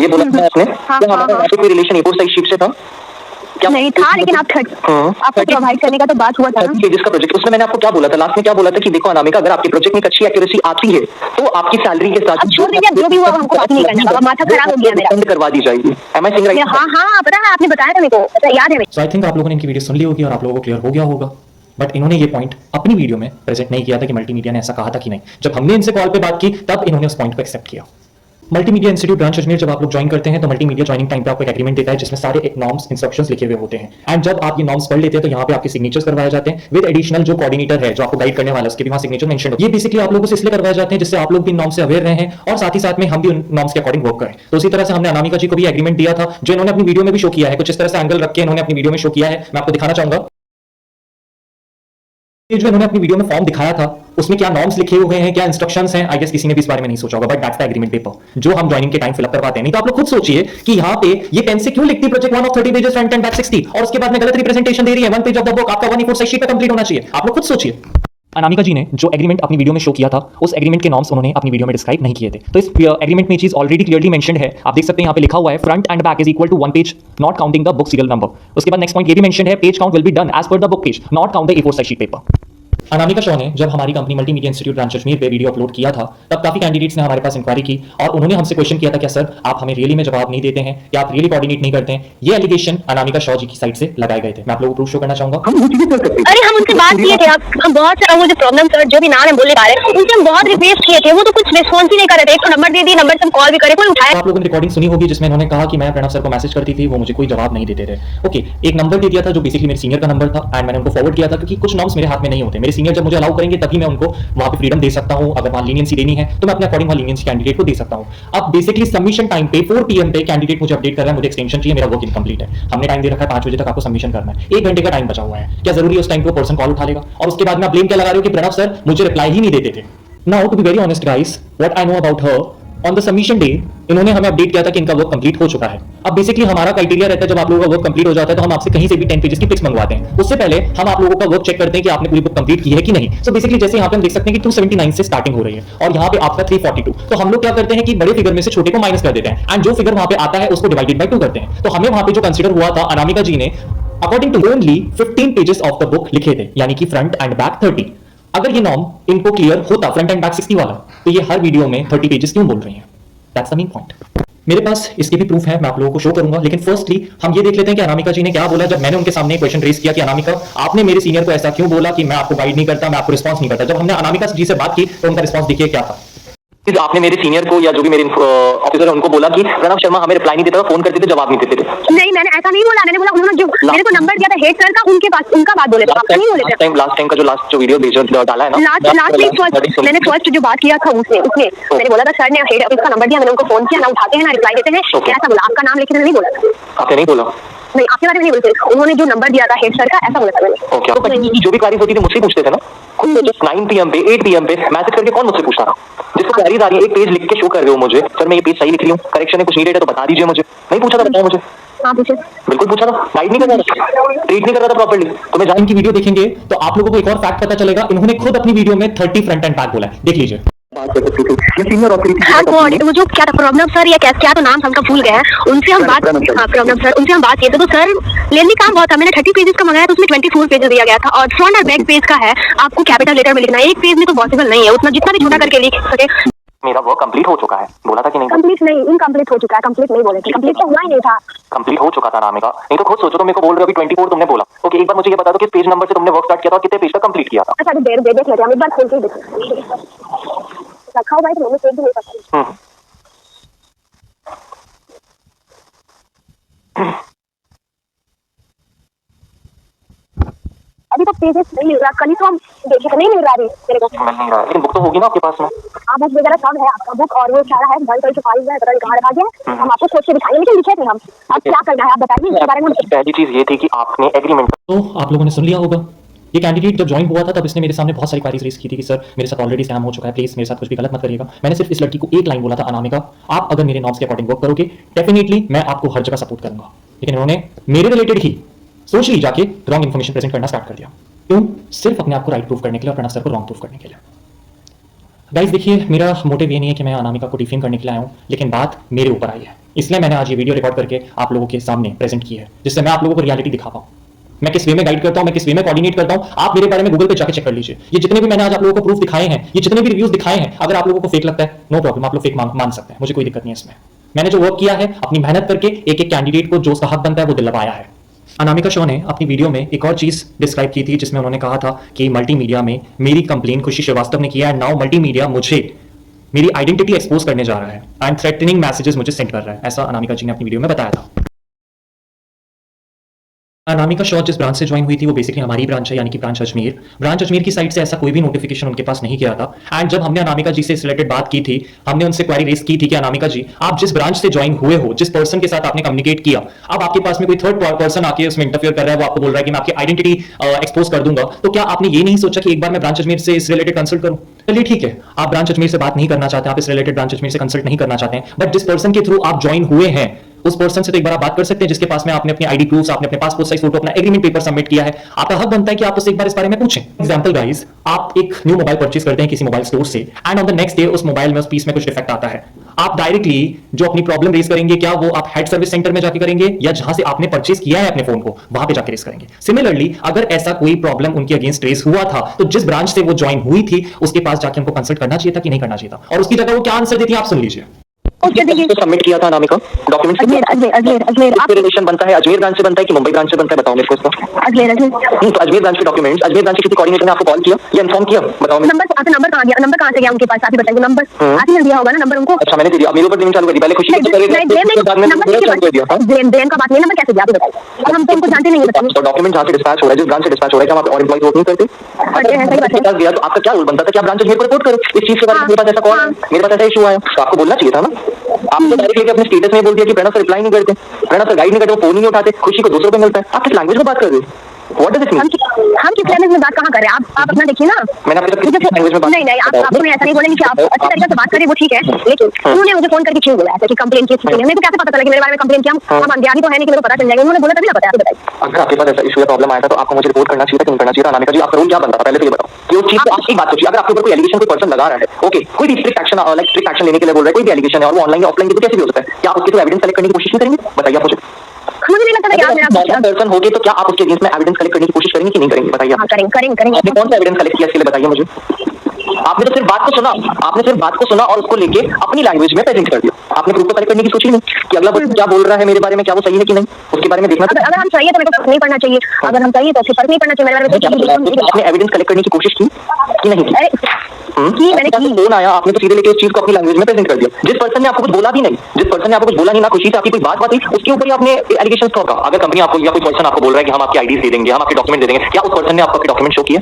S3: ये बोला था आपने। कोई रिलेशन A4 साइज शीट से था क्या?
S2: नहीं था, लेकिन आपको प्रोवाइड करने का तो बात हुआ था ना।
S3: पेजेस का प्रोजेक्ट, उसमें मैंने आपको क्या बोला था, लास्ट में क्या बोला था कि देखो अनामिका, अगर आपके प्रोजेक्ट में अच्छी एक्यूरेसी आती है तो आपकी सैलरी के साथ
S2: छोड़ दीजिए, जो भी हुआ हमको बात नहीं करना, माथा खराब हो गया मेरा।
S3: बंद करवा दी जाएगी। एम आई सिंग राइट?
S2: हाँ, पता है, आपने बताया था मेरे को, याद है।
S1: सो आई थिंक आप लोगों ने इनकी वीडियो सुन ली होगी और आप लोगों को क्लियर हो गया होगा। बट इन्होंने ये पॉइंट अपनी वीडियो में प्रेजेंट नहीं किया था कि मल्टीमीडिया ने ऐसा कहा था कि नहीं। जब हमने इनसे कॉल पे बात की तब इन्होंने उस पॉइंट को एक्सेप्ट किया। मल्टीमीडिया इंस्टीट्यूट ब्रांच अजमेर जब आप लोग ज्वाइन करते हैं तो मल्टीमीडिया ज्वाइनिंग टाइम पे आपको एक एग्रीमेंट देता है जिसमें सारे नॉर्म्स इंस्ट्रक्शंस लिखे हुए होते हैं। एंड जब आप ये नॉर्म्स पढ़ लेते हैं तो यहाँ पे आपके सिग्नेचर्स करवाए जाते हैं विद एडिशनल जो कोऑर्डिनेटर है जो आपको गाइड करने वाला है उसके भी वहाँ सिग्नेचर मेंशन होते हैं। ये बेसिकली आप लोगों से इसलिए करवाए जाते हैं जिससे आप लोग भी नॉर्म से अवेयर रहे हैं और साथ ही साथ में हम भी उन नॉर्म्स के अकॉर्डिंग वर्क करें। तो उसी तरह से हमने अनामिका जी को भी एग्रीमेंट दिया था जो इन्होंने अपनी वीडियो में भी शो किया है। कुछ इस तरह से एंगल रख के इन्होंने अपनी वीडियो में शो किया है, मैं आपको दिखाना चाहूंगा। ये जो इन्होंने अपनी वीडियो में फॉर्म दिखाया था उसमें क्या नॉर्म्स लिखे हुए हैं, क्या इंस्ट्रक्शंस हैं, आई गेस किसी ने भी इस बारे में नहीं सोचा होगा, but that's the agreement paper जो हम ज्वाइनिंग के टाइम फिलअप करवाते हैं। नहीं तो आप लोग खुद सोचिए कि यहाँ पे ये पेन से क्यों लिखती project 1 of 30 pages front and back 60 और उसके बाद में गलत रिप्रेजेंटेशन दे रही है। 1 पेज ऑफ द बुक आपका 1 साइज शीट पे कंप्लीट होना चाहिए। आप लोग खुद सोचिए। अनामिका जी ने जो एग्रीमेंट अपनी वीडियो में शो किया था उस एग्रीमेंट के नॉर्म्स उन्होंने अपनी वीडियो में डिस्क्राइब नहीं किए थे। तो इस एग्रीमेंट में चीज ऑलरेडी क्लियरली मेंशन्ड है। आप देख सकते हैं यहाँ पे लिखा हुआ है front and back is equal to 1 page not counting the book serial number. उसके बाद नेक्स्ट पॉइंट ये भी मेंशन्ड है page count will be done as per the book page not count the A4 size sheet paper. Anamika Shaw ने जब हमारी company multimedia institute branch Ajmer पे video upload किया था तब काफी कैंडिडेट्स ने हमारे पास इंक्वायरी की और उन्होंने हमसे क्वेश्चन किया था क्या सर आप हमें रियली में जवाब नहीं देते हैं या आप रियली कोऑर्डिनेट नहीं करते हैं। ये एलिगेशन अनामिका शॉ जी की साइड से लगाए गए थे। मैं आप लोगों को प्रूफ शो करना चाहूंगा।
S4: अरे हम उनसे बात किए थे, हम बहुत सारा वो जो प्रॉब्लम सर जो भी नाम है बोले पा रहे उनसे हम बहुत रिक्वेस्ट किए थे, वो तो कुछ रिस्पॉन्स ही नहीं कर रहे थे। एक तो नंबर दे दिए, नंबर से हम कॉल भी करे कोई उठाया।
S1: आप लोगों ने रिकॉर्डिंग सुनी होगी जिसमें उन्होंने कहा कि मैं प्रणव सर को मैसेज करती थी वो मुझे कोई जवाब नहीं देते थे। ओके एक नंबर दे दिया था जो बेसिकली मेरे सीनियर का नंबर था एंड मैंने उनको फॉरवर्ड किया था क्योंकि कुछ नॉर्म्स मेरे हाथ में नहीं होते। मेरे सीनियर जब मुझे अलाउ करेंगे तभी मैं उनको वहां पे फ्रीडम दे सकता हूं। अगर वहां लीनियंसी देनी है तो मैं अपने अकॉर्डिंग वहां लीनियंसी कैंडिडेट को दे सकता हूं। अब बेसिकली सबमिशन टाइम पे 4 PM पे कैंडिडेट मुझे अपडेट कर रहा है मुझे एक्सटेंशन चाहिए, मेरा वर्क इनकम्प्लीट है। हमने टाइम दे रखा है 5 बजे तक आपको सबमिशन करना है। 1 घंटे का टाइम बचा हुआ है। क्या जरूरी है उस टाइम पे पर्सन कॉल उठा लेगा और उसके बाद में आप ब्लेम क्या लगा रहे हो कि प्रणव सर मुझे रिप्लाई ही नहीं देते थे। Now to be very honest guys what I know about her on the submission day इन्होंने हमें अपडेट किया था कि इनका वर्क कंप्लीट हो चुका है। अब बेसिकली हमारा क्राइटेरिया रहता है जब आप लोगों का वर्क कंप्लीट हो जाता है तो हम आपसे कहीं से भी 10 पेजेस की पिक्स मंगवाते हैं। उससे पहले हम आप लोगों का वर्क चेक करते हैं कि आपने पूरी बुक कंप्लीट की है कि नहीं। सो बेसिकली जैसे यहाँ पे हम देख सकते हैं कि 279 से स्टार्टिंग हो रही है और यहाँ पे आपका 342। तो हम लोग क्या करते हैं कि बड़े फिगर में से छोटे को माइनस कर देते हैं एंड जो फिगर वहां पे आता है उसको डिवाइडेड बाय 2 करते हैं। तो हमें वहां पे जो कंसीडर हुआ था अनामिका जी ने according to only 15 pages of the book लिखे थे यानी कि फ्रंट एंड बैक 30। अगर ये नॉर्म इनको क्लियर होता फ्रंट एंड बैक 60 वाला तो ये हर वीडियो में 30 पेजेस क्यों बोल रही हैं। That's the main point. मेरे पास इसके भी प्रूफ है, मैं आप लोगों को शो करूंगा, लेकिन फर्स्टली हम ये देख लेते हैं कि अनामिका जी ने क्या बोला जब मैंने उनके सामने क्वेश्चन रेज किया कि अनामिका आपने मेरे सीनियर को ऐसा क्यों बोला कि मैं आपको गाइड नहीं करता, मैं आपको रिस्पांस नहीं करता। जब हमने अनामिका जी से बात की तो उनका रिस्पांस देखिए क्या था।
S3: आपने मेरे सीनियर को या जो भी मेरे ऑफिसर है उनको बोला कि प्रणव शर्मा हमें रिप्लाई नहीं देता था, फोन करते थे जवाब नहीं देते थे।
S4: नहीं मैंने ऐसा नहीं बोला, मैंने बोला उन्होंने जो मेरे को नंबर दिया था हेड सर का उनके पास उनका बात बोले थे, आपका नहीं बोले थे।
S3: लास्ट टाइम का जो लास्ट जो वीडियो डाला है ना
S4: लास्ट मैंने फर्स्ट जो बात किया था उसने मैंने बोला था सर ने हेड ऑफिस का नंबर दिया, मैंने उनको फोन किया ना उठाते हैं ना रिप्लाई देते हैं ऐसा बोला। आपका नाम लेके नहीं बोला था।
S3: आपने नहीं बोला?
S4: नहीं आपके बारे में नहीं बोलते, उन्होंने जो नंबर दिया था हेड सर का ऐसा बोला था मैंने।
S3: ओके तो जो भी क्वेरीज होती थी मुझसे पूछते थे ना 9 PM पे 8 PM पे मैसेज करके कौन मुझसे पूछता था। जिसको क्वेरीज आ रही है एक पेज लिख के शो कर रहे हो मुझे सर मैं ये पेज सही लिख रही हूँ, करेक्शन है कुछ नीडेड है तो बता दीजिए मुझे। नहीं पूछा था, बताओ मुझे।
S4: हाँ पूछे,
S3: बिल्कुल पूछा था, गाइड नहीं कर रहा था, ट्रीट नहीं कर रहा था प्रॉपर्ली। तो मैं
S1: इनकी वीडियो देखेंगे तो आप लोगों को एक और फैक्ट पता चलेगा। इन्होंने खुद अपनी वीडियो में 30 फ्रंट एंड बैक बोला है, देख लीजिए।
S4: हाँ वो जो क्या था प्रॉब्लम सर या क्या तो नाम हमका भूल गया है, उनसे हम बात प्रॉब्लम सर उनसे हम बात किए थे। तो सर लेंदी काम बहुत था, मैंने 30 पेजेस का मंगाया तो उसमें 24 पेजेस दिया गया था और फ्रंट और बैक पेज का है आपको कैपिटल लेटर में लिखना है। एक पेज में तो पॉसिबल नहीं है, उतना जितना भी छोटा करके लिख सके।
S3: मेरा वर्क कंप्लीट हो चुका है, बोला था कि नहीं?
S4: कंप्लीट नहीं, इनकम्प्लीट हो चुका है। कंप्लीट नहीं बोले थे, कंप्लीट तो हुआ ही नहीं था।
S3: कंप्लीट हो चुका था अनामिका, नहीं तो खुद सोचो, तो मेरे को बोल रहे हो अभी 24 तुमने बोला। ओके एक बार मुझे ये बता दो किस पेज नंबर से तुमने वर्क स्टार्ट किया था और कितने पेज तक कंप्लीट किया था?
S4: अच्छा देर देख लेते हैं, हम एक बार खोल के देख रखा हुआ है तो मैंने देख भी नहीं सकती। अभी तो पेजेस नहीं मिल रहा, कल ही तो हम देखे नहीं मिल रहा अभी मेरे को।
S3: मिल नहीं रहा, लेकिन बुक तो होगी ना आपके पास में?
S4: हाँ बुक वगैरह सब है, आपका बुक और वो सारा है, घर का फाइल है, पता नहीं कहाँ रखा गया। हम आपको खोज के दिखाएंगे, लेकिन लिखे थे हम। अब क्या करना है आप बताइए इसके बारे में।
S3: पहली चीज ये थी कि आपने एग्रीमेंट,
S1: तो आप लोगों ने सुन लिया होगा ये कैंडिडेट जब ज्वाइन हुआ था तब इसने मेरे सामने बहुत सारी क्वेरीज रेज की थी कि सर मेरे साथ ऑलरेडी स्कैम हो चुका है, प्लीज मेरे साथ कुछ भी गलत मत करिएगा। मैंने सिर्फ इस लड़की को एक लाइन बोला था अनामिका आप अगर मेरे नॉर्म्स के अकॉर्डिंग वर्क करोगे डेफिनेटली मैं आपको हर जगह सपोर्ट करूंगा। लेकिन इन्होंने मेरे रिलेटेड ही सोच ली जाके रॉन्ग इन्फॉर्मेशन प्रेजेंट करना स्टार्ट कर दिया। क्यों? सिर्फ अपने आप को राइट प्रूफ करने के लिए और प्रणव सर को रॉन्ग प्रूफ करने के लिए। गाइस देखिए मेरा मोटिव ये नहीं है कि मैं अनामिका को डिफेम करने के लिए आया हूँ, लेकिन बात मेरे ऊपर आई है इसलिए मैंने आज ये वीडियो रिकॉर्ड करके आप लोगों के सामने प्रेजेंट की है, जिससे मैं आप लोगों को रियलिटी दिखा पाऊँ। मैं किस वे में गाइड करता हूं, मैं किस वे में कोऑर्डिनेट करता हूं, आप मेरे बारे में गूगल पे जाके चेक कर लीजिए। ये जितने भी मैंने आज आप लोगों को प्रूफ दिखाए हैं, ये जितने भी रिव्यूज दिखाए हैं, अगर आप लोगों को फेक लगता है नो प्रॉब्लम, आप लोग फेक मान सकते हैं, मुझे कोई दिक्कत नहीं है इसमें। मैंने जो वर्क किया है अपनी मेहनत करके एक एक कैंडिडेट को जो उसका हक बनता है वो दिलवाया है। अनामिका शॉ ने अपनी वीडियो में एक और चीज डिस्क्राइब की थी जिसमें उन्होंने कहा था कि मल्टीमीडिया में मेरी कंप्लेन खुशी श्रीवास्तव ने किया है, नाउ मल्टीमीडिया मुझे मेरी आइडेंटिटी एक्सपोज करने जा रहा है एंड थ्रेटनिंग मैसेजेस मुझे सेंड कर रहा है, ऐसा अनामिका जी ने अपनी वीडियो में बताया था। अनामिका शॉ जिस ब्रांच से ज्वाइन हुई थी वो बेसिकली हमारी ब्रांच है, यानी कि ब्रांच अजमेर की साइड से ऐसा कोई भी नोटिफिकेशन उनके पास नहीं गया था। एंड जब हमने अनामिका जी से इस रिलेटेड बात की थी, हमने उनसे क्वेरी रेज की थी कि अनामिका जी, आप जिस ब्रांच से ज्वाइन हुए हो, जिस पर्सन के साथ आपने कम्युनिकेट किया, अब आपके पास में कोई थर्ड पर्सन आके उसमें इंटरफियर कर रहा है, वो आपको बोल रहा है कि मैं आपकी आइडेंटिटी एक्सपोज कर दूंगा, तो क्या आपने ये नहीं सोचा कि एक बार मैं ब्रांच अजमेर से इस रिलेटेड कंसल्ट करूं? चलिए ठीक है, आप ब्रांच अजमेर से बात नहीं करना चाहते, आप इस रिलेटेड ब्रांच अजमेर से कंसल्ट नहीं करना चाहते हैं, बट जिस पर्सन के थ्रू आप ज्वाइन हुए हैं उस पर्सन से तो एक बार आप बात कर सकते हैं, जिसके पास में आपने अपनी आईडी प्रूफ, आपने अपने पासपोर्ट साइज फोटो, अपना एग्रीमेंट पेपर सबमिट किया है। आपका हक बनता है कि आप उससे एक बार इस बारे में पूछें। एग्जांपल गाइस, आप एक न्यू मोबाइल परचेज करते हैं किसी मोबाइल स्टोर से, and on the next day उस मोबाइल में, उस पीस में कुछ डिफेक्ट आता है। आप डायरेक्टली जो अपनी प्रॉब्लम रेज करेंगे, क्या वो आप हेड सर्विस सेंटर में जाके करेंगे, या जहां से आपने परचेज किया है अपने फोन को वहां पे जाके रेज करेंगे? सिमिलरली, अगर ऐसा कोई प्रॉब्लम उनके अगेंस्ट रेज हुआ था, तो जिस ब्रांच से वो ज्वाइन हुई थी उसके पास जाके उनको कंसल्ट करना चाहिए था कि नहीं करना चाहिए था? और उसकी जगह वो क्या आंसर देती है, आप सुन लीजिए।
S3: सबमिट किया था अनामिका डॉक्यूमेंट
S4: अजमेर आप
S3: रिलेशन बनता है, अजमेर ब्रांच से बनता है कि मुंबई ब्रांच से बनता है, बताओ मेरे को इसका।
S4: अजमेर
S3: तो अजमेर ब्रांच के डॉक्यूमेंट्स, अजमेर ब्रांच के किसी कोऑर्डिनेटर ने आपको कॉल किया या इन्फॉर्म किया, बताओ मेरे
S4: नंबर आपका नंबर कहाँ गया, नंबर कहाँ से गया उनके पास? आप ही बताइए, नंबर आप ही ने दिया होगा ना नंबर उनको।
S3: अच्छा, मैंने दे दिया, मेरे ऊपर ब्लेम चालू कर दी, पहले खुशी
S4: ब्लेम का बात नहीं, नंबर कैसे दिया आप बताइए, और हम तो उनको जानते नहीं है, बताइए।
S3: तो डॉक्यूमेंट जहाँ से डिस्पैच हो रहा है, जिस ब्रांच से डिस्पैच हो रहा है, क्या आप और एम्प्लॉय वर्क नहीं करते? अगर गया तो आपका क्या रोल बनता था कि आप ब्रांच अजमेर को रिपोर्ट करो इस चीज के बारे में? मेरे पास ऐसा कॉल, मेरे पास ऐसा इशू आया, तो आपको बोलना चाहिए था ना। आपने डायरेक्ट लेके अपने स्टेटस में बोल दिया कि प्रणव सर रिप्लाई नहीं करते, प्रणव सर गाइड नहीं करते, वो फोन ही नहीं उठाते, खुशी को 200 रुपए मिलता है। आप किस लैंग्वेज में बात कर रहे हो? What does it mean?
S4: हम किस लैंग्वेज में बात कहाँ कर रहे हैं? आप अपना देखिए ना।
S3: मैंने आपके साथ किस लैंग्वेज में बात?
S4: नहीं आप मैं ऐसा नहीं बोलेंगे कि आप अच्छी तरीके से बात करिए, वो ठीक है, लेकिन उन्होंने मुझे फोन करके क्यों बोला ऐसा कि कंप्लेन की थी? मेरे को कैसे पता चला कि मेरे बारे में कंप्लेन किया? हम अनजानी तो है नहीं कि मेरे को पता चल जाएगा। उन्होंने बोला तभी ना पता है, बताइए।
S3: अगर आपके पास ऐसा इशू या प्रॉब्लम आया था तो आपको मुझे रिपोर्ट करना चाहिए था कि नहीं करना चाहिए था? अनामिका जी, आपका रोल क्या बनता था पहले तो ये बताओ। कि उस चीज को आप एक बात सोचिए, अगर आपके ऊपर कोई एलिगेशन कोई पर्सन लगा रहा है, ओके, कोई भी strict action like strict action लेने के लिए बोल रहा है, कोई भी एलिगेशन है और वो ऑनलाइन या ऑफलाइन कैसे भी हो सकता है, क्या आप उसके थ्रू एविडेंस कलेक्ट करने की कोशिश नहीं करेंगे? बताइए आप मुझे।
S4: मुझे नहीं लगता कि आप मेरा
S3: पर्सन होगे तो क्या आप उसके अगेंस्ट में एविडेंस कलेक्ट करने की कोशिश करेंगे कि नहीं करेंगे? बताइए।
S4: करेंगे।
S3: आपने कौन सा एविडेंस कलेक्ट किया इसके लिए बताइए मुझे। आपने तो सिर्फ बात को सुना, आपने सिर्फ बात को सुना और उसको लेके अपनी लैंग्वेज में प्रेजेंट कर दिया। आपने प्रूफ को कलेक्ट करने की सोची नहीं कि अगला पर्सन क्या बोल रहा है मेरे बारे में, क्या वो सही है कि नहीं, उसके बारे में देखना।
S4: अगर हम सही है तो मेरे को फर्क नहीं पड़ना चाहिए, अगर हम सही है तो फिर फर्क नहीं पड़ना चाहिए मेरे बारे में।
S3: आपने एविडेंस कलेक्ट करने की कोशिश की कि नहीं की?
S4: मैंने की।
S3: फोन आया, आपने तो सीधे लेके इस चीज को अपनी लैंग्वेज में प्रेजेंट कर दिया। जिस पर्सन ने आपको कुछ बोला भी नहीं, जिस पर्सन ने आपको कुछ बोला नहीं, ना खुशी से आपकी कोई बात हुई, उसके ऊपर ही आपने एलिगेशन ठोका। अगर कंपनी आपको या कोई पर्सन आपको बोल रहा है कि हम आपकी आईडीज दे देंगे, हम आपके डॉक्यूमेंट दे देंगे, क्या उस पर्सन ने आपको अपने डॉक्यूमेंट शो किया?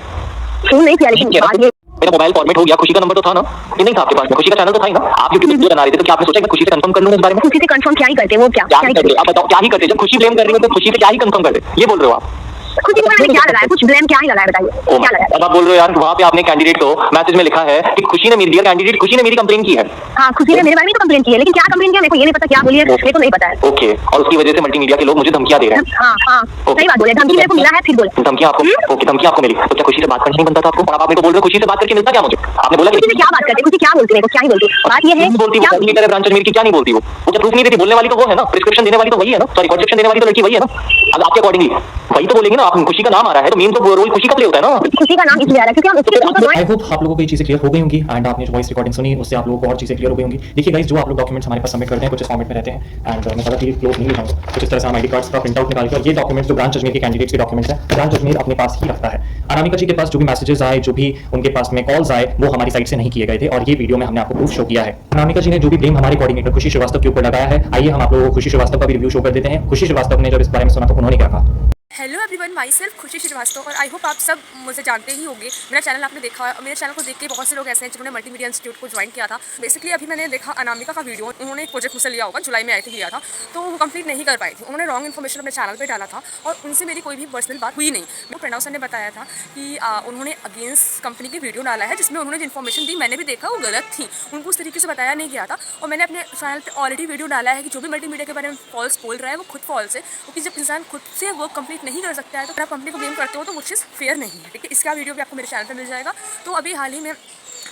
S4: नहीं किया, लेकिन
S3: मेरा मोबाइल फॉर्मेट हो गया, खुशी का नंबर तो था ना, ये नहीं था आपके पास में, खुशी का चैनल तो था ही ना, आप यूट्यूब वीडियो बना रहे थे, तो क्या आपने सोचा कि खुशी से कंफर्म कर लूंगा इस बारे में?
S4: खुशी से कंफर्म क्या ही करते, वो क्या
S3: ही करते? आप बताओ क्या ही करते? जब खुशी ब्लेम कर रही हो तो खुशी से क्या ही कंफर्म करते, ये बोल रहे हो आप?
S4: खुशी को मैंने क्या लगाया, कुछ ब्लेम क्या ही लगाया, बताइए क्या लगाया?
S3: अब आप बोल रहे हो यार, वहाँ पे आपने कैंडिडेट को मैसेज में लिखा है कि खुशी ने मेरी डियर कैंडिडेट, खुशी ने मेरी कंप्लेन की है।
S4: हाँ, खुशी ने मेरे बारे में तो कंप्लेन की है, लेकिन क्या कंप्लेन किया मेरे को ये नहीं पता, क्या बोलिए मेरे को नहीं पता है।
S3: ओके, और उसकी वजह से मल्टीमीडिया के लोग मुझे धमकियां दे रहे हैं।
S4: हाँ, सही बात बोले, धमकी मेरे को मिला है, फिर बोले
S3: धमकियां आपको? ओके, धमकी आपको मिली, तो क्या खुशी से बात करना नहीं बनता था आपको? और आप मेरे को बोल रहे हो खुशी से बात करके मिलता क्या मुझे? आपने बोला
S4: खुशी से क्या बात करते, खुशी क्या बोलती है, क्या ही बोलती? बात ये है
S3: बोलती है ब्रांच अजमेर की, क्या नहीं बोलती वो क्या प्रूफ नहीं देती? बोलने वाली तो वो है ना, प्रिस्क्रिप्शन देने वाली तो वही है ना, सॉरी प्रिस्क्रिप्शन देने वाली तो लड़की वही है ना। अब आपके अकॉर्डिंगली वही तो बोलेंगे ना, आप खुशी का नाम आ रहा है तो मेन तो रोल खुशी का प्ले होता है ना।
S4: खुशी का नाम इसलिए आ रहा है क्योंकि हम उसके
S1: आई होप आप लोगों को ये चीजें क्लियर हो गई होंगी, एंड आपने जो वॉइस रिकॉर्डिंग सुनी उससे आप लोगों को और चीजें क्लियर हो गई होंगी। देखिए गाइस, जो आप लोग डॉक्यूमेंट्स हमारे पास सबमिट करते हैं कुछ इस फॉर्मेट में रहते हैं, एंड मैं ज़्यादा क्लोज नहीं लिखाऊंगा, कुछ इस तरह से हम आईडी कार्ड्स का प्रिंट आउट निकाल कर ये डॉक्यूमेंट्स जो ब्रांच अजमेर के कैंडिडेट्स के डॉक्यूमेंट्स हैं, ब्रांच अजमेर अपने पास ही रखता है। अनामिका जी के पास जो भी मैसेजेस आए, जो भी उनके पास में कॉल्स आए, वो हमारी साइड से नहीं किए गए थे, और ये वीडियो में हमने आपको प्रूफ शो किया है। अनामिका जी ने जो भी ब्लेम हमारे कोऑर्डिनेटर खुशी श्रीवास्तव के ऊपर लगाया है, आइए हम आप लोगों को खुशी श्रीवास्तव का भी रिव्यू शो कर देते हैं। खुशी श्रीवास्तव ने जब इस बारे में सुना तो उन्होंने क्या कहा?
S5: हेलो एवरीवन, माई सेल्फ खुशी श्रीवास्तव, और आई होप आप सब मुझे जानते ही होंगे। मेरा चैनल आपने देखा, मेरे चैनल को देख के बहुत से लोग ऐसे हैं जिन्होंने मल्टीमीडिया इंस्टीट्यूट को ज्वाइन किया था। बेसिकली अभी मैंने देखा अनामिका का वीडियो, उन्होंने एक प्रोजेक्ट मुझसे लिया होगा, जुलाई में आई थी लिया था, तो वो कंप्लीट नहीं कर पाई थी। उन्होंने रॉन्ग इन्फॉर्मेशन अपने चैनल पर डाला था और उनसे मेरी कोई भी पर्सनल बात हुई नहीं। मेरे प्रणव सर ने बताया था कि उन्होंने अगेंस्ट कंपनी की वीडियो डाला है जिसमें उन्होंने जो इन्फॉर्मेशन दी मैंने भी देखा वो गलत थी, उनको उस तरीके से बताया नहीं गया था। और मैंने अपने चैनल पर ऑलरेडी वीडियो डाला है कि जो भी मल्टीमीडिया के बारे में फॉल्स बोल रहा है वो खुद फॉल्स है, क्योंकि जब इंसान खुद से वर्क कंप्लीट नहीं कर सकता है तो आप कंपनी को ब्लेम करते हो तो वो चीज़ फेयर नहीं है। ठीक है, इसका वीडियो भी आपको मेरे चैनल पे मिल जाएगा। तो अभी हाल ही में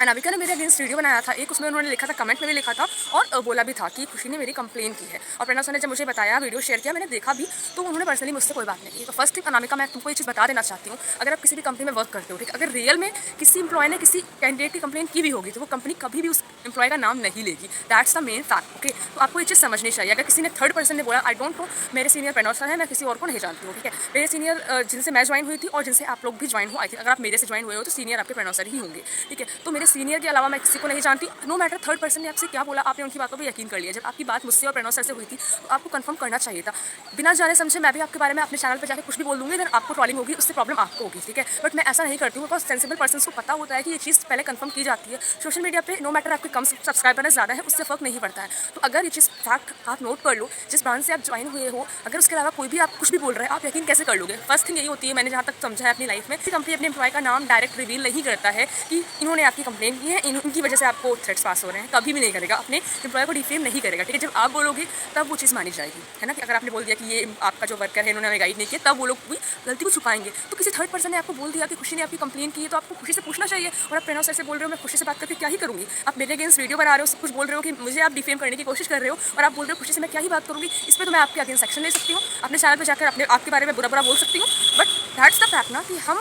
S5: अनामिका ने मेरे अगेंस्ट वीडियो बनाया था एक, उसमें उन्होंने लिखा था, कमेंट में भी लिखा था और बोला भी था कि खुशी ने मेरी कंप्लेन की है। और प्रणव सर ने जब मुझे बताया, वीडियो शेयर किया, मैंने देखा भी, तो उन्होंने पर्सनली मुझसे कोई बात नहीं की। तो फर्स्ट थिंग अनामिका, मैं तुमको ये चीज़ बता देना चाहती हूँ, अगर आप किसी भी कंपनी में वर्क करते हो, ठीक है, अगर रियल में किसी इंप्लॉय ने किसी कैंडिडेट की कंप्लेन की भी होगी तो वो कंपनी कभी भी उस इंप्लॉय का नाम नहीं लेगी। That's the main fact. Okay, तो आपको ये चीज़ समझनी चाहिए। अगर किसी ने थर्ड पर्सन ने बोला, आई डोंट नो, मेरे सीनियर प्रणव सर है, मैं किसी और को नहीं जानती हूँ, ठीक है, मेरे सीनियर जिनसे मैं ज्वाइन हुई थी और जिनसे आप लोग भी ज्वाइन हो, आई थिंक अगर आप मेरे से ज्वाइन हुए हो तो सीनियर आपके प्रणव सर ही होंगे। ठीक है, तो मेरे सीनियर के अलावा मैं किसी को नहीं जानती। नो मैटर थर्ड पर्सन ने आपसे क्या बोला, आपने आपने उनकी बातों पर यकीन कर लिया। जब आपकी बात मुझसे और प्रणव सर से हुई थी तो आपको कंफर्म करना चाहिए था। बिना जाने समझे मैं भी आपके बारे में अपने चैनल पर जाकर कुछ भी बोल दूँगी, देन आपको ट्रॉलिंग होगी, उससे प्रॉब्लम आपको होगी, ठीक है। बट मैं ऐसा नहीं करती हूँ, बिकॉज सेंसिबल पर्सन को पता होता है कि ये चीज़ पहले कंफर्म की जाती है। सोशल मीडिया पे नो मैटर आपके कम सब्सक्राइबर ज़्यादा है, उससे फ़र्क नहीं पड़ता है। तो अगर ये चीज़ फैक्ट आप नोट कर लो, जिस ब्रांड से आप ज्वाइन हुए हो, अगर उसके अलावा कोई भी आप कुछ भी बोल रहे हैं, आप यकीन कैसे कर लोगे? फर्स्ट थिंग यही होती है, मैंने जहाँ तक समझा है अपनी लाइफ में, कंपनी अपने एम्प्लॉय का नाम डायरेक्ट रिवील नहीं करता है कि इन्होंने आपकी कंप्लेन की है, इनकी वजह से आपको थ्रेट्स पास हो रहे हैं, कभी भी नहीं करेगा। अपने एम्प्लॉय को डिफेम नहीं करेगा, ठीक है। जब आप बोलोगे तब वो चीज़ मानी जाएगी, है ना। कि अगर आपने बोल दिया कि ये आपका जो वर्कर है इन्होंने हमें गाइड नहीं किया, तब वो लोग भी गलती को छुपाएंगे। तो किसी थर्ड पर्सन ने आपको बोल दिया कि खुशी ने आपकी कंप्लेन की है, तो आपको खुशी से पूछना चाहिए। और आप प्रणव सर से बोल रहे हो मैं खुशी से बात करके क्या ही करूँगी? आप मेरे अगेंस्ट वीडियो बना रहे हो, सब कुछ बोल रहे हो कि मुझे आप डिफेम करने की कोशिश कर रहे हो, और आप बोल रहे हो खुशी से मैं क्या ही बात करूँगी? इस पर तो मैं आपके अगेंस्ट एक्शन ले सकती हूँ, अपने चैनल पर जाकर आपके बारे में बुरा बोल सकती हूँ। बट दैट्स द फैक्ट ना, कि हम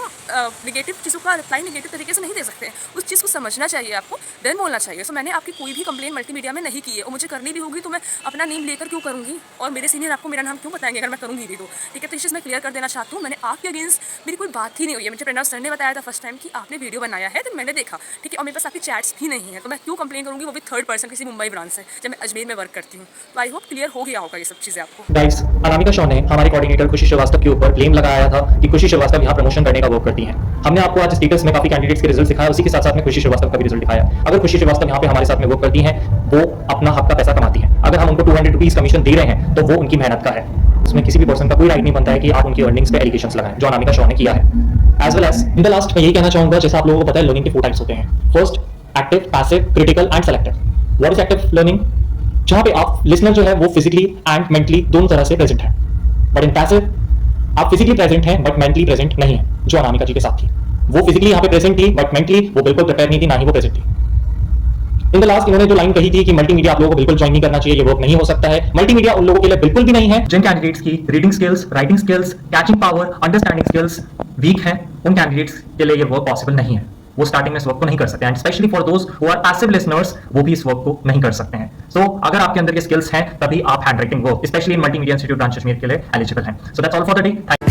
S5: नेगेटिव चीज़ों का रिप्लाई नेगेटिव तरीके से नहीं दे सकते हैं। उस चीज़ को समझना चाहिए आपको, देन बोलना चाहिए। सो मैंने आपकी कोई भी कंप्लेन मल्टीमीडिया में नहीं की है, और मुझे करनी भी होगी तो मैं अपना नेम लेकर क्यों करूँगी, और मेरे सीनियर आपको मेरा नाम क्यों बताएंगे अगर मैं करूँगी भी तो, ठीक है। तो इस चीज़ मैं क्लियर कर देना चाहती हूँ, मैंने आपके अगेंस्ट मेरी कोई बात ही नहीं हुई है। मुझे प्रणव सर ने बताया था फर्स्ट टाइम कि आपने वीडियो बनाया है, तो मैंने देखा, ठीक है। और मेरे पास आपकी चैट्स भी नहीं है, तो मैं क्यों कंप्लेन करूँगी, वो भी थर्ड पर्सन किसी मुंबई ब्रांच से, जब मैं अजमेर में वर्क करती हूँ। तो आई होप क्लियर हो गया होगा ये सब चीज़ें आपको।
S1: गाइस, अनामिका शॉ ने हमारे कोऑर्डिनेटर खुशी श्रीवास्तव के ऊपर ब्लेम लगाया था कि खुशी श्रीवास्तव यहाँ प्रमोशन करने का वर्क करती हैं। हमने आपको आज स्टेटस में काफी कैंडिडेट्स के रिजल्ट दिखाया, उसी के साथ साथ में खुशी श्रीवास्तव का भी रिजल्ट दिखाया। अगर खुशी श्रीवास्तव यहाँ पे हमारे साथ में वर्क करती हैं, वो अपना हक का पैसा कमाती हैं। अगर हम उनको 200 रुपीज कमीशन दे रहे हैं तो वो उनकी मेहनत का है, उसमें किसी भी पर्सन का कोई राइट नहीं बनता है कि आप उनकी अर्निंग्स पे एलिगेशंस लगाएं, जो अनामिका शॉ ने किया है। As well as in the last मैं यही कहना चाहूंगा, जैसे आप लोगों को पता है लर्निंग के 4 टाइप्स होते हैं। First, active, passive, critical and selective. What is active learning? जहां पे आप लिसनर जो है वो फिजिकली एंड मेंटली दोनों तरह से प्रेजेंट है। बट इन पैसिव आप फिजिकली प्रेजेंट हैं बट मेंटली प्रेजेंट नहीं है, जो अनामिका जी के साथ थी। वो फिजिकली यहाँ पे प्रेजेंट थी बट मेंटली वो बिल्कुल प्रिपेयर नहीं थी, ना ही वो प्रेजेंट थी। इन द लास्ट इन्होंने जो लाइन कही थी कि मल्टीमीडिया आप लोगों को बिल्कुल ज्वाइन नहीं करना चाहिए, ये वर्क नहीं हो सकता है। मल्टीमीडिया उन लोगों के लिए बिल्कुल भी नहीं है जिन कैंडिडेट्स की reading skills, writing skills, catching power, understanding skills weak है। उन कैंडिडेट्स के लिए ये वर्क पॉसिबल नहीं है, वो स्टार्टिंग में इस वर्क को नहीं कर सकते, and specially for those who are passive listeners, वो भी इस वर्क को नहीं कर सकते हैं। सो अगर आपके अंदर ये स्किल्स हैं तभी आप hand writing work specially in multimedia institute branch Kashmir के लिए एलिजिबल हैं। So that's all for the day.